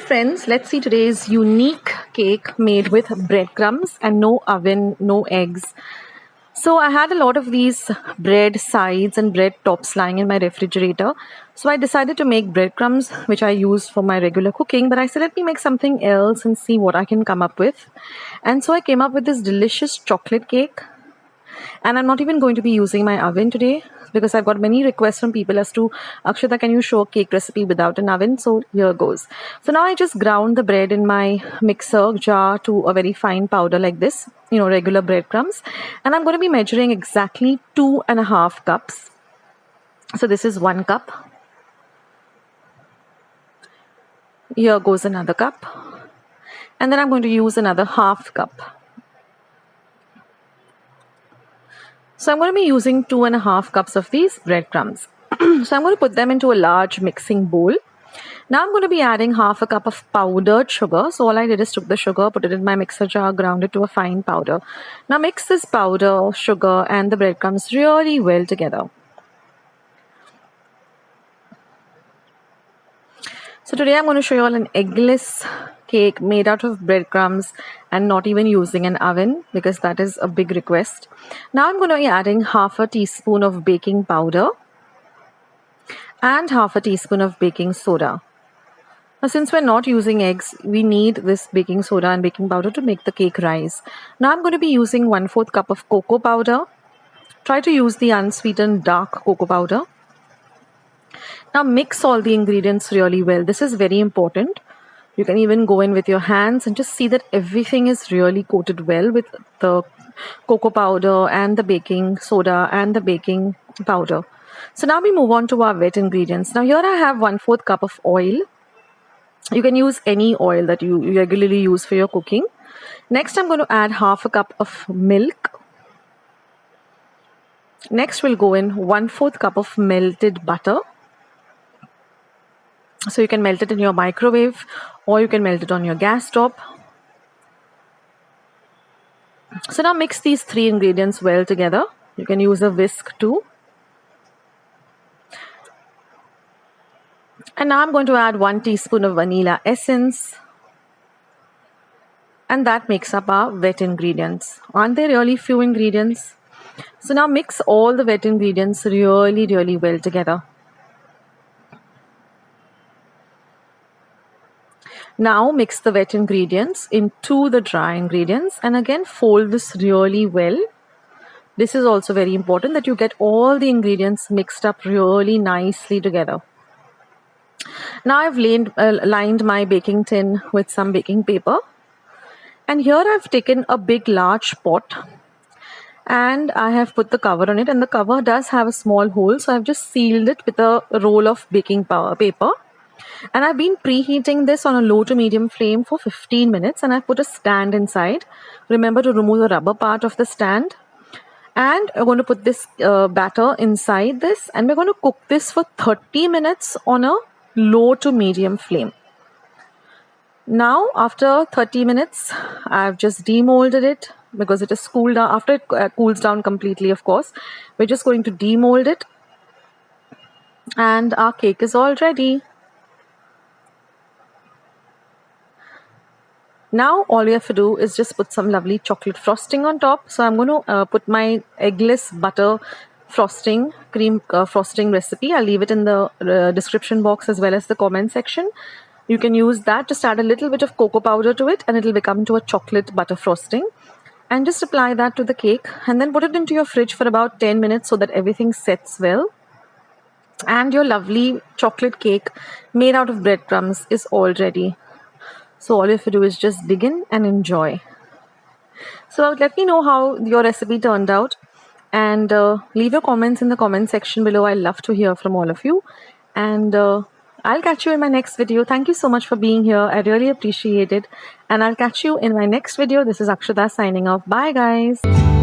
Hello friends, let's see today's unique cake made with breadcrumbs and no oven, no eggs. So I had a lot of these bread sides and bread tops lying in my refrigerator. So I decided to make breadcrumbs, which I use for my regular cooking. But I said, let me make something else and see what I can come up with. And so I came up with this delicious chocolate cake. And I'm not even going to be using my oven today because I've got many requests from people as to, Akshata, can you show a cake recipe without an oven? So here goes. So now I just ground the bread in my mixer jar to a very fine powder like this, regular breadcrumbs. And I'm going to be measuring exactly 2.5 cups. So this is 1 cup. Here goes another cup. And then I'm going to use another 1/2 cup. So I'm going to be using 2.5 cups of these breadcrumbs. So I'm going to put them into a large mixing bowl. Now I'm going to be adding 1/2 cup of powdered sugar. So all I did is took the sugar, put it in my mixer jar, ground it to a fine powder. Now mix this powder, sugar and the breadcrumbs really well together. So today I'm going to show you all an eggless cake made out of breadcrumbs and not even using an oven because that is a big request. Now I'm going to be adding 1/2 teaspoon of baking powder and 1/2 teaspoon of baking soda. Now since we're not using eggs, we need this baking soda and baking powder to make the cake rise. Now I'm going to be using 1/4 cup of cocoa powder. Try to use the unsweetened dark cocoa powder. Now mix all the ingredients really well. This is very important. You can even go in with your hands and just see that everything is really coated well with the cocoa powder and the baking soda and the baking powder. So now we move on to our wet ingredients. Now here I have 1/4 cup of oil. You can use any oil that you regularly use for your cooking. Next I'm going to add 1/2 cup of milk. Next we'll go in 1/4 cup of melted butter. So you can melt it in your microwave or you can melt it on your gas top. So now mix these 3 ingredients well together. You can use a whisk too. And now I'm going to add 1 teaspoon of vanilla essence. And that makes up our wet ingredients. Aren't they really few ingredients? So now mix all the wet ingredients really well together. Now mix the wet ingredients into the dry ingredients and again fold this really well. This is also very important that you get all the ingredients mixed up really nicely together. Now I've lined my baking tin with some baking paper. And here I've taken a big large pot and I have put the cover on it, and the cover does have a small hole. So I've just sealed it with a roll of baking paper. And I've been preheating this on a low to medium flame for 15 minutes and I've put a stand inside. Remember to remove the rubber part of the stand. And we're going to put this batter inside this and we're going to cook this for 30 minutes on a low to medium flame. Now after 30 minutes, I've just demolded it because it is cooled down. After it cools down completely, of course, we're just going to demold it. And our cake is all ready. Now all you have to do is just put some lovely chocolate frosting on top. So I'm going to put my eggless butter frosting, cream frosting recipe. I'll leave it in the description box as well as the comment section. You can use that. Just add a little bit of cocoa powder to it and it'll become into a chocolate butter frosting. And just apply that to the cake and then put it into your fridge for about 10 minutes so that everything sets well. And your lovely chocolate cake made out of breadcrumbs is all ready. So all you have to do is just dig in and enjoy. So let me know how your recipe turned out and leave your comments in the comment section below. I love to hear from all of you. And I'll catch you in my next video. Thank you so much for being here. I really appreciate it. And I'll catch you in my next video. This is Akshata signing off. Bye guys.